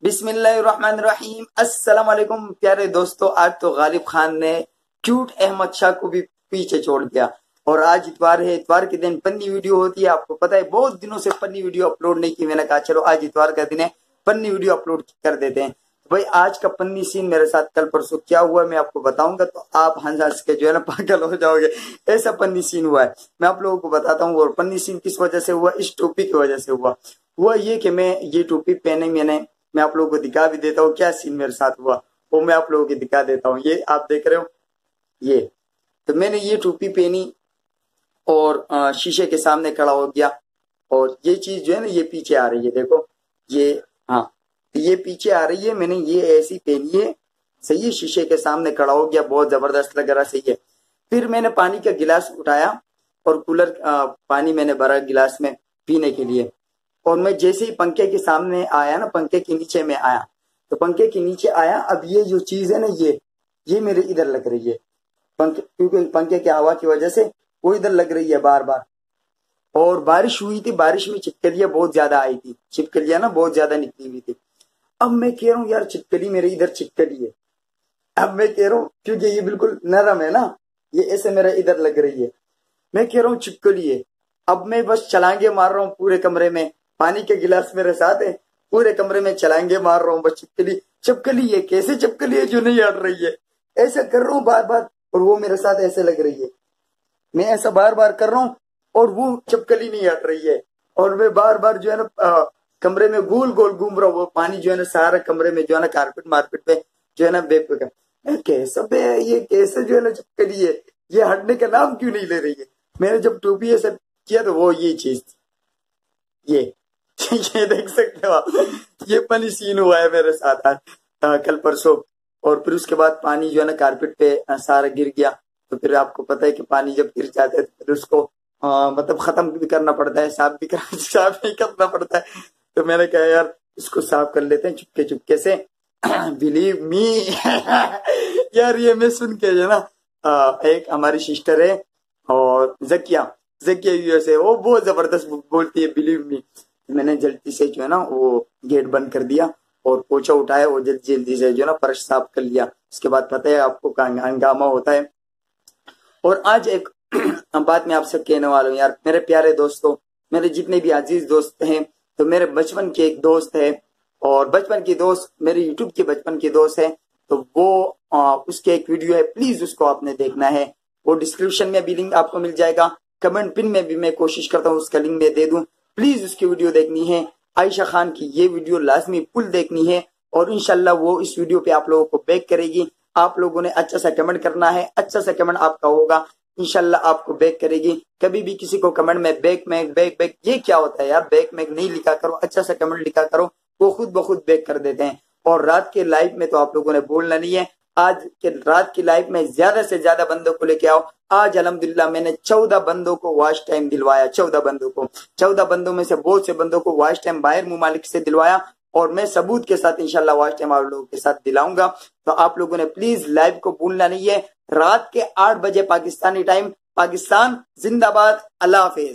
बिस्मिल्लाहिर्रहमानिर्रहीम। अस्सलाम वालेकुम प्यारे दोस्तों। आज तो गालिब खान ने क्यूट अहमद शाह को भी पीछे छोड़ दिया और आज इतवार है। इतवार के दिन पन्नी वीडियो होती है, आपको पता है। बहुत दिनों से पन्नी वीडियो अपलोड नहीं की, मैंने कहा चलो आज इतवार का दिन है, पन्नी वीडियो अपलोड कर देते हैं। तो भाई आज का पन्नी सीन मेरे साथ कल परसों क्या हुआ मैं आपको बताऊंगा, तो आप हंस हंस के जो है ना पागल हो जाओगे। ऐसा पन्नी सीन हुआ है, मैं आप लोगों को बताता हूँ। और पन्नी सीन किस वजह से हुआ? इस टोपी की वजह से हुआ ये कि मैं ये टोपी पहने, मैं आप लोगों को दिखा भी देता हूँ क्या सीन मेरे साथ हुआ, वो मैं आप लोगों को दिखा देता हूँ। ये आप देख रहे हो, ये तो मैंने ये टोपी पहनी और शीशे के सामने खड़ा हो गया। और ये चीज जो है ना ये पीछे आ रही है, देखो ये, हाँ ये पीछे आ रही है। मैंने ये ऐसी पहनी है, सही है। शीशे के सामने खड़ा हो गया, बहुत जबरदस्त लग रहा, सही है। फिर मैंने पानी का गिलास उठाया और कूलर पानी मैंने भरा गिलास में पीने के लिए। और मैं जैसे ही पंखे के सामने आया ना, पंखे के नीचे में आया, तो पंखे के नीचे आया। अब ये जो चीज है ना ये मेरे इधर लग रही है, पंखे, क्योंकि पंखे की हवा की वजह से वो इधर लग रही है बार बार। और बारिश हुई थी, बारिश में छिपकलियां बहुत ज्यादा आई थी, छिपकलियां ना बहुत ज्यादा निकली हुई थी। अब मैं कह रहा हूँ यार छिपकली मेरे इधर छिपकली है। अब मैं कह रहा हूँ क्योंकि ये बिल्कुल नरम है ना, ये ऐसे मेरा इधर लग रही है, मैं कह रहा हूँ छिपकली है। अब मैं बस छलांगे मार रहा हूँ पूरे कमरे में, पानी के गिलास मेरे साथ है, पूरे कमरे में छलांगे मार रहा हूँ बस छिपकली है। कैसे छिपकली है जो नहीं हट रही है? ऐसा कर रहा हूँ बार बार और वो मेरे साथ ऐसे लग रही है। मैं ऐसा बार बार कर रहा हूँ और वो छिपकली नहीं हट रही है। और मैं बार बार जो है ना कमरे में गोल गोल घूम रहा हूँ, वो पानी जो है ना सारा कमरे में जो है ना कारपेट मार्केट पे जो है ना बेक पे कैसा बे, ये कैसे जो है ना छिपकली है, ये हटने का नाम क्यों नहीं ले रही है? मैंने जब टोपी ऐसा किया तो वो ये चीज थी, ये देख सकते हो आप, ये फनी सीन हुआ है मेरे साथ आज कल परसों। और फिर उसके बाद पानी जो है ना कारपेट पे सारा गिर गया। तो फिर आपको पता है कि पानी जब गिर जाता है तो फिर उसको मतलब खत्म भी करना पड़ता है, साफ भी करना पड़ता है। तो मैंने कहा यार इसको साफ कर लेते हैं चुपके चुपके से। बिलीव मी यार ये मैं सुन के जो ना एक हमारी सिस्टर है और जकिया यूएसए, वो बहुत जबरदस्त बोलती है बिलीव मी। मैंने जल्दी से जो है ना वो गेट बंद कर दिया और पोछा उठाया और जल्दी से जो है ना फर्श साफ कर लिया। उसके बाद पता है आपको हंगामा होता है। और आज एक बात मैं आपसे कहने वाला हूँ यार, मेरे प्यारे दोस्तों, मेरे जितने भी अजीज दोस्त हैं, तो मेरे बचपन के एक दोस्त है और बचपन की दोस्त मेरे यूट्यूब के बचपन की दोस्त है। तो वो उसके एक वीडियो है, प्लीज उसको आपने देखना है। वो डिस्क्रिप्शन में भी लिंक आपको मिल जाएगा, कमेंट पिन में भी मैं कोशिश करता हूँ उसका लिंक मैं दे दूं। प्लीज उसकी वीडियो देखनी है, आयशा खान की ये वीडियो लाजमी फुल देखनी है। और इंशाल्लाह वो इस वीडियो पे आप लोगों को बैक करेगी। आप लोगों ने अच्छा सा कमेंट करना है, अच्छा सा कमेंट आपका होगा, इंशाल्लाह आपको बैक करेगी। कभी भी किसी को कमेंट में बैक ये क्या होता है यार? बैक नहीं लिखा करो, अच्छा सा कमेंट लिखा करो, वो खुद ब खुद बैक कर देते हैं। और रात के लाइव में तो आप लोगों ने बोलना नहीं है, आज के रात की लाइव में ज्यादा से ज्यादा बंदों को लेके आओ। आज अल्हम्दुलिल्लाह मैंने 14 बंदों को वॉच टाइम दिलवाया, 14 बंदों में से बहुत से बंदों को वॉच टाइम बाहर मुमालिक से दिलवाया। और मैं सबूत के साथ इंशाल्लाह वॉच टाइम आप लोगों के साथ दिलाऊंगा। तो आप लोगों ने प्लीज लाइव को भूलना नहीं है। रात के 8 बजे पाकिस्तानी टाइम, पाकिस्तान जिंदाबाद, अल्लाह हाफिज।